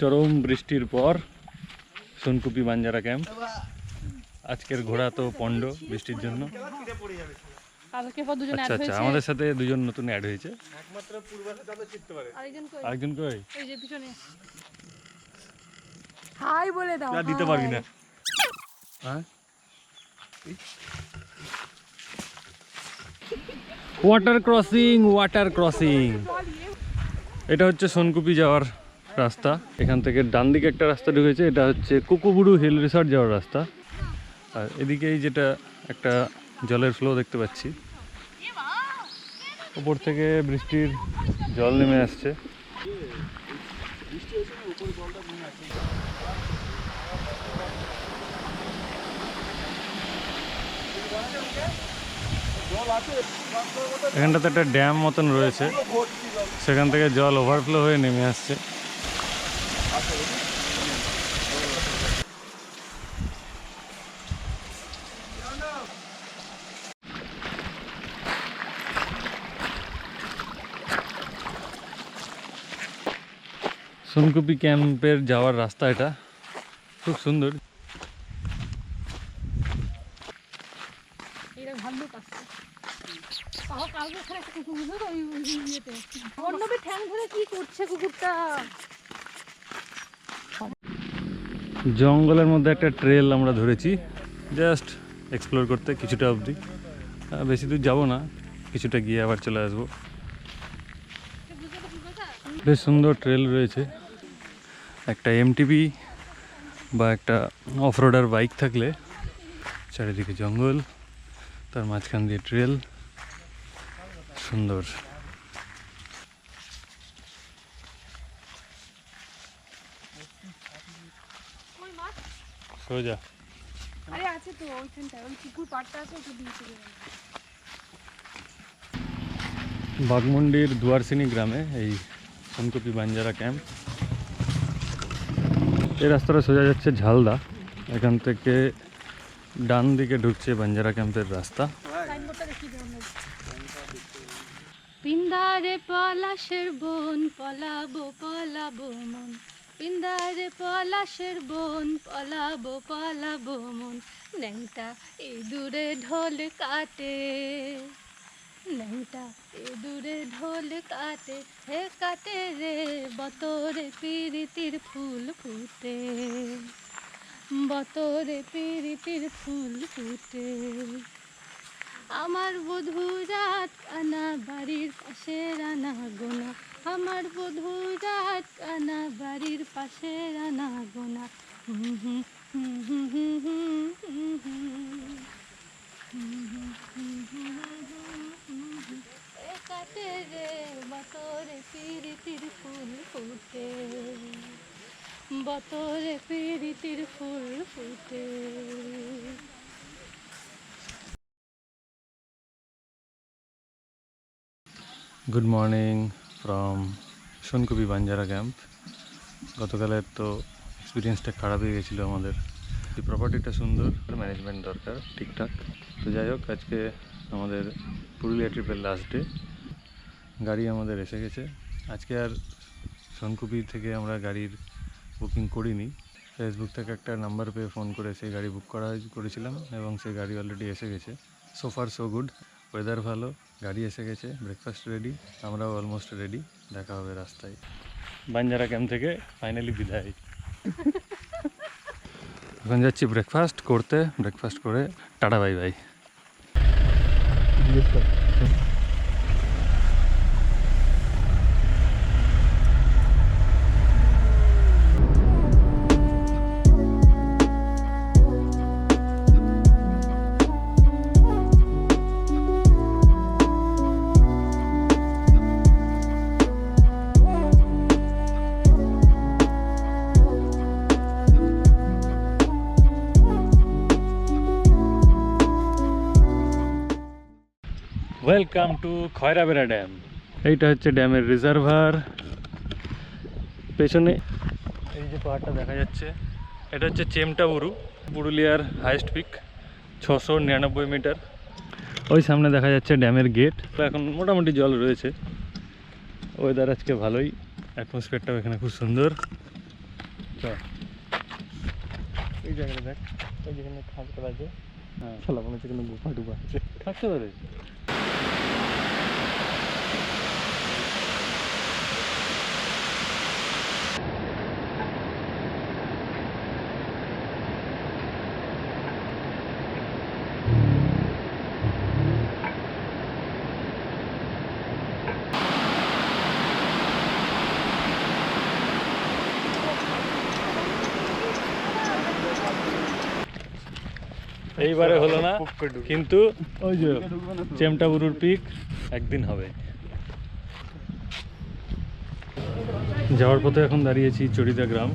চরম বৃষ্টির পর সোনকুপি বাঞ্জারা ক্যাম্প। আজকের ঘোড়া তো পণ্ড বৃষ্টির জন্য। আচ্ছা আচ্ছা, আমাদের সাথে দুজন নতুন অ্যাড হয়েছে। আরেকজন কই? হাই বলে দাও। দিতে পারবি না। হ্যাঁ, ওয়াটার ক্রসিং, ওয়াটার ক্রসিং। এটা হচ্ছে সোনকুপি যাওয়ার রাস্তা। এখান থেকে ডান দিকে একটা রাস্তা ঢুকেছে, এটা হচ্ছে কুকুবুরু হিল রিসর্ট যাওয়ার রাস্তা। আর এদিকেই যেটা একটা জলের ফ্লো দেখতে পাচ্ছি, উপর থেকে বৃষ্টির জল নেমে আসছে। এখানটাতে একটা ড্যাম মতন রয়েছে, সেখান থেকে জল ওভারফ্লো হয়ে নেমে আসছে। সোনকুপি ক্যাম্পের যাওয়ার রাস্তা এটা খুব সুন্দর। জঙ্গলের মধ্যে একটা ট্রেল আমরা ধরেছি জাস্ট এক্সপ্লোর করতে, কিছুটা অবধি, বেশি দূর যাবো না, কিছুটা গিয়ে আবার চলে আসবো। বেশ সুন্দর ট্রেল রয়েছে। একটা এমটিভি বা একটা অফরোডার বাইক থাকলে, চারিদিকে জঙ্গল, তার মাঝখান দিয়ে ট্রেল, সুন্দর। সোজা বাগমুন্ডির দুয়ারসিনী গ্রামে এই সোনকুপি বাঞ্জারা ক্যাম্প। এই রাস্তাটা সোজা যাচ্ছে ঝালদা, এখান থেকে ডান দিকে ঢুকছে বাঞ্জারা ক্যাম্পের রাস্তা। পিন্দারে পলাশের বন পলাবো পলাবো মন, পিন্দারে পলাশের বন পলাবো পলাবো মন, ন্যাংটা এই দূরে ঢোল কাটে, ন্যাংটা এই দূরে ঢোল কাটে, হে কাটে রে বতরে প্রীতির ফুল ফুটে, বতরে প্রীতির ফুল ফুটে। আমার বধূ রাত কানা বাড়ির পাশে রানা গোনা, আমার বধূ রাত কানা বাড়ির পাশে রানা গোনা, কাটে রে বতরে প্রীতির ফুল ফুটে, বতরে প্রীতির ফুল ফুটে। Good morning from Sonkupi Banjara camp. গতকালের তো এক্সপিরিয়েন্সটা খারাপ হয়ে গেছিলো আমাদের। এই প্রপার্টিটা সুন্দর, ম্যানেজমেন্ট দরকার ঠিকঠাক। তো যাই হোক, আজকে আমাদের পুরুলিয়া ট্রিপের লাস্ট ডে। গাড়ি আমাদের এসে গেছে। আজকে আর সোনকুপি থেকে আমরা গাড়ির বুকিং করিনি, ফেসবুক থেকে একটা নাম্বার পেয়ে ফোন করে সেই গাড়ি বুক করেছিলাম এবং সেই গাড়ি অলরেডি এসে গেছে। So far so good, weather ভালো, গাড়ি এসে গেছে, ব্রেকফাস্ট রেডি, আমরাও অলমোস্ট রেডি। দেখা হবে রাস্তায়। বাঞ্জারা ক্যাম্প থেকে ফাইনালি বিদায়। এখন যাচ্ছি ব্রেকফাস্ট করতে, ব্রেকফাস্ট করে tata bye bye. Welcome to Khairabera dam. এইটা হচ্ছে ড্যামের রিজার্ভার। পেছনে এই যে পাহাড়টা দেখা যাচ্ছে, এটা হচ্ছে চেমটাবুরু, পুরুলিয়ার হাইয়েস্ট পিক, 699 মিটার। ওই সামনে দেখা যাচ্ছে ড্যামের গেট। এখন মোটামুটি জল রয়েছে। ওয়েদার আজকে ভালোই, অ্যাটমসফিয়ারটাও এখানে খুব সুন্দর। এই জায়গাটা দেখ, ওই যেখানে খাল করা আছে, হ্যাঁ খেলা মনে হচ্ছে কোনো গুফা টুফা আছে, থাকতে পারে। এইবারে হলো না, কিন্তু ওই যে চেমটাবুরুর পিক একদিন হবে। যাওয়ার পথে এখন দাঁড়িয়েছি চড়িদা গ্রাম,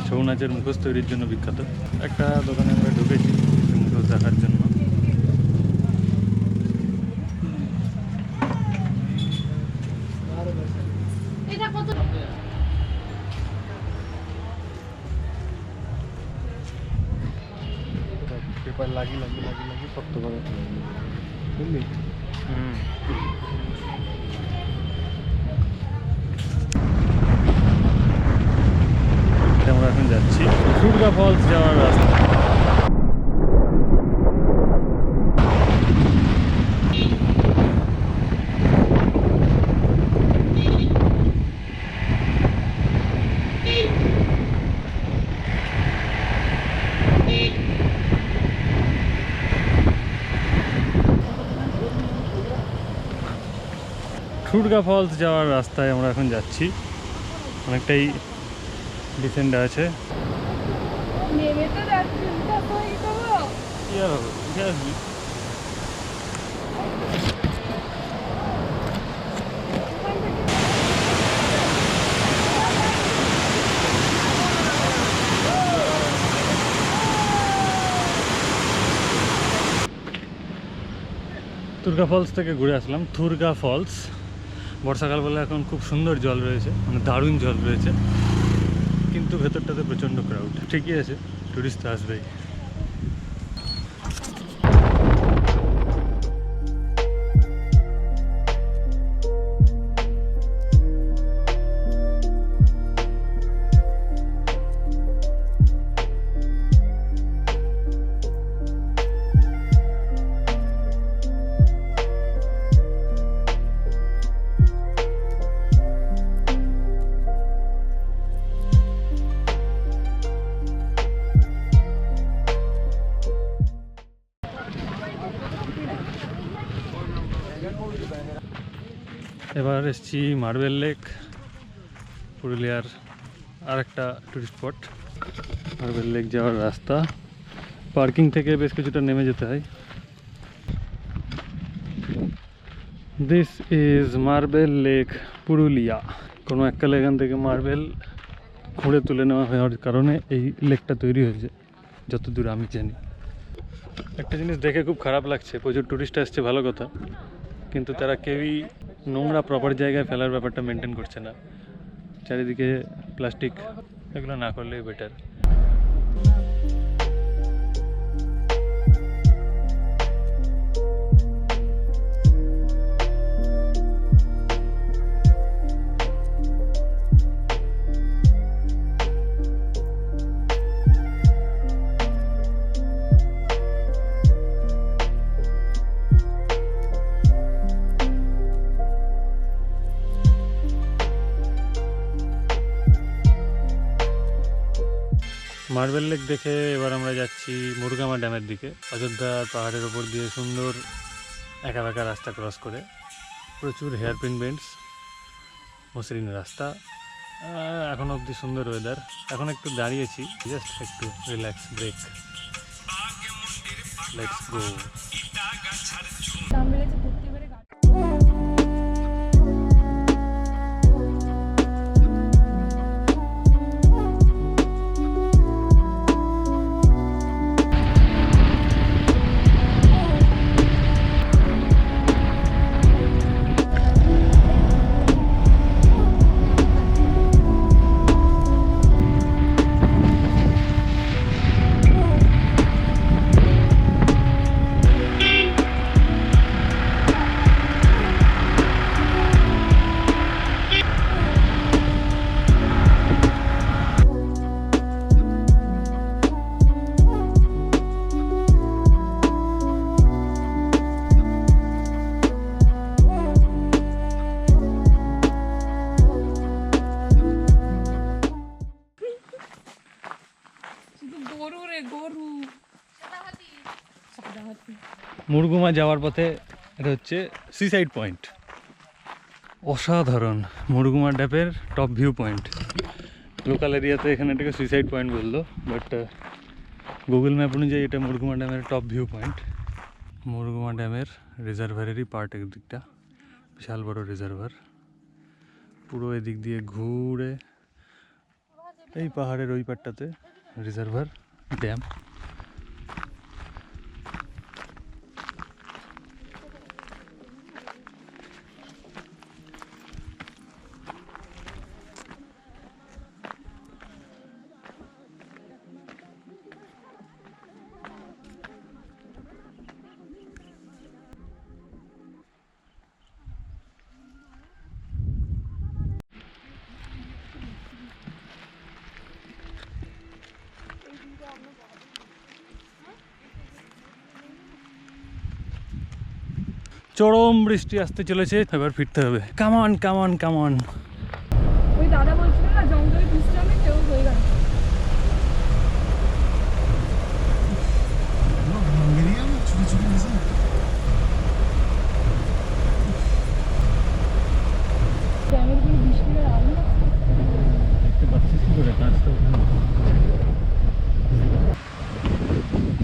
ছৌ নাচের মুখোশ তৈরির জন্য বিখ্যাত। একটা দোকানে আমরা ঢুকেছি মুখোশ দেখার জন্য। পেপার লাগিয়ে শক্ত করে, বুঝলি? আমরা এখন যাচ্ছি দুর্গা ফলস যাওয়ার রাস্তা। দুর্গা ফলস যাওয়ার রাস্তায় আমরা এখন যাচ্ছি, অনেকটাই ডিসেন্ট আছে। দুর্গা ফলস থেকে ঘুরে আসলাম। দুর্গা ফলস বর্ষাকাল বলে এখন খুব সুন্দর জল রয়েছে, মানে দারুণ জল রয়েছে, কিন্তু ভেতরটাতে প্রচণ্ড ক্রাউড। ঠিকই আছে, টুরিস্ট তো আসবেই। এবার এসছি মার্বেল লেক, পুরুলিয়ার আর একটা টুরিস্ট স্পট। মার্বেল লেক যাওয়ার রাস্তা, পার্কিং থেকে বেশ কিছুটা নেমে যেতে হয়। This is marble lake Purulia. কোনো এককালে এখান থেকে মার্বেল খুঁড়ে তুলে নেওয়া হওয়ার কারণে এই লেকটা তৈরি হয়েছে, যতদূর আমি জানি। একটা জিনিস দেখে খুব খারাপ লাগছে, প্রচুর টুরিস্ট আসছে ভালো কথা, কিন্তু তারা কেউই নোংরা প্রপার জায়গায় ফেলার ব্যাপারটা মেনটেন করছে না। চারিদিকে প্লাস্টিক, এগুলো না করলেই বেটার। মার্বেল লেক দেখে এবার আমরা যাচ্ছি মুরগামা ড্যামের দিকে। অযোধ্যা পাহাড়ের ওপর দিয়ে সুন্দর একা বেঁকা রাস্তা ক্রস করে, প্রচুর হেয়ারপিন বেন্ডস, মসৃণ রাস্তা, এখন অবধি সুন্দর ওয়েদার। এখন একটু দাঁড়িয়েছি, জাস্ট একটু relax break. Let's go. Murguma যাওয়ার পথে এটা হচ্ছে সিসাইড পয়েন্ট। অসাধারণ মুরগুমা ড্যামের টপ ভিউ পয়েন্ট। লোকাল এরিয়াতে এখানে এটাকে সুইসাইড পয়েন্ট বললো, বাট গুগল ম্যাপ অনুযায়ী এটা মুরগুমা ড্যামের টপ ভিউ পয়েন্ট। মুরগুমা ড্যামের রিজার্ভারেরই পার্ট একদিকটা, বিশাল বড় রিজার্ভার। পুরো এদিক দিয়ে ঘুরে এই পাহাড়ের ওই পাটটাতে রিজার্ভার ড্যাম। চরম বৃষ্টি আসতে চলেছে, এবার ফিরতে হবে। Come on come on come on. ওই দাদা বলছিল না জঙ্গলে বৃষ্টি হবে, কেউ হয়ে গেল।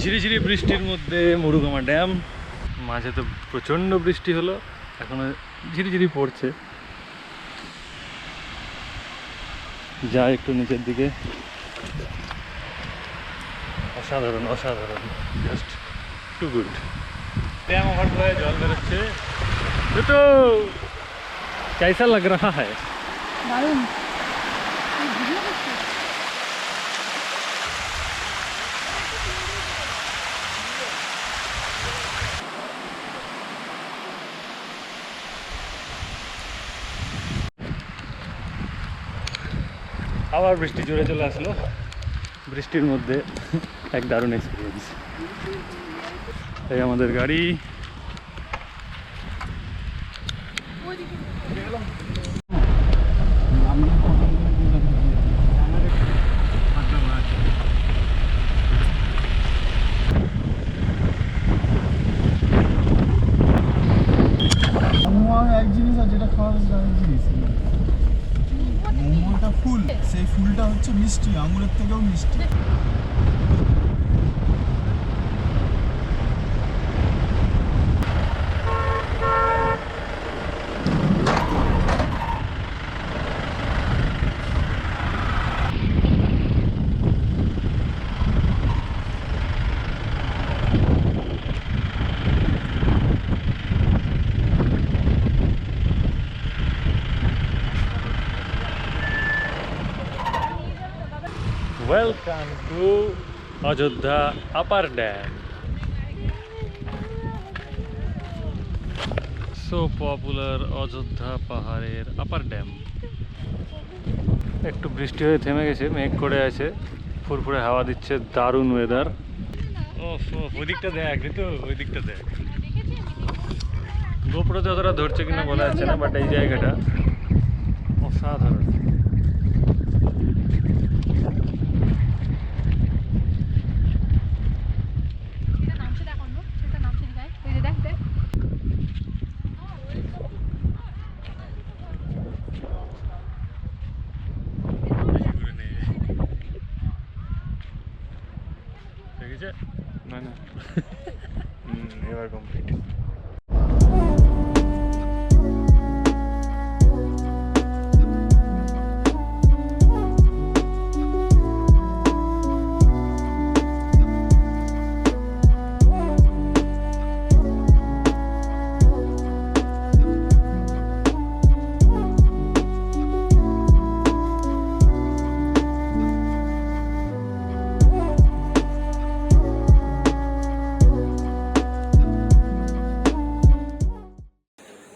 ঝিরি ঝিরি বৃষ্টির মধ্যে মুরুগামা ড্যাম। মাঝে তো প্রচণ্ড বৃষ্টি হলো, এখনো ঝিরি ঝিরি পড়ছে। যাই একটু নিচের দিকে। অসাধারণ অসাধারণ, জাস্ট টু গুড। ড্যাম ওভারফ্লোয়ে জল বেরোচ্ছে। তো कैसा लग रहा है? দারুণ। আবার বৃষ্টি জোরে চলে আসলো। বৃষ্টির মধ্যে এক দারুণ এক্সপিরিয়েন্স। এই আমাদের গাড়ি। এক জিনিস আর যেটা খাওয়ার আরেক জিনিস। মোমোটা ফুল, সেই ফুলটা হচ্ছে মিষ্টি, আঙুরের থেকেও মিষ্টি। Welcome to Ajodhya Upper Dam. So popular Ajodhya পাহাড়ের আপার ড্যাম। একটু বৃষ্টি হয়ে থেমে গেছে, মেঘ করে আছে, ফুরফুরে হাওয়া দিচ্ছে, দারুণ ওয়েদার। ওই দিকটা দেখ ঋতু, ওই দিকটা দেখ। গোপ্রোতে অতটা ধরছে কিনা বলা যাচ্ছে না, বাট এই জায়গাটা অসাধারণ। না না এবার complete.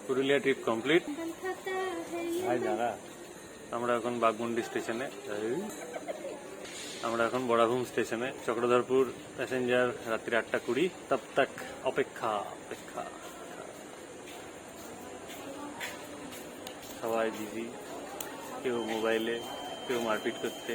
Purulia trip complete. Hi দাদা, আমরা এখন বাগমুন্ডি স্টেশনে, আমরা এখন বড়াভূম স্টেশনে। চক্রধরপুর প্যাসেঞ্জার রাত্রি 8:20। তব তক অপেক্ষা অপেক্ষা। সবাই বিজি, কেউ মোবাইলে, কেউ মারপিট করতে।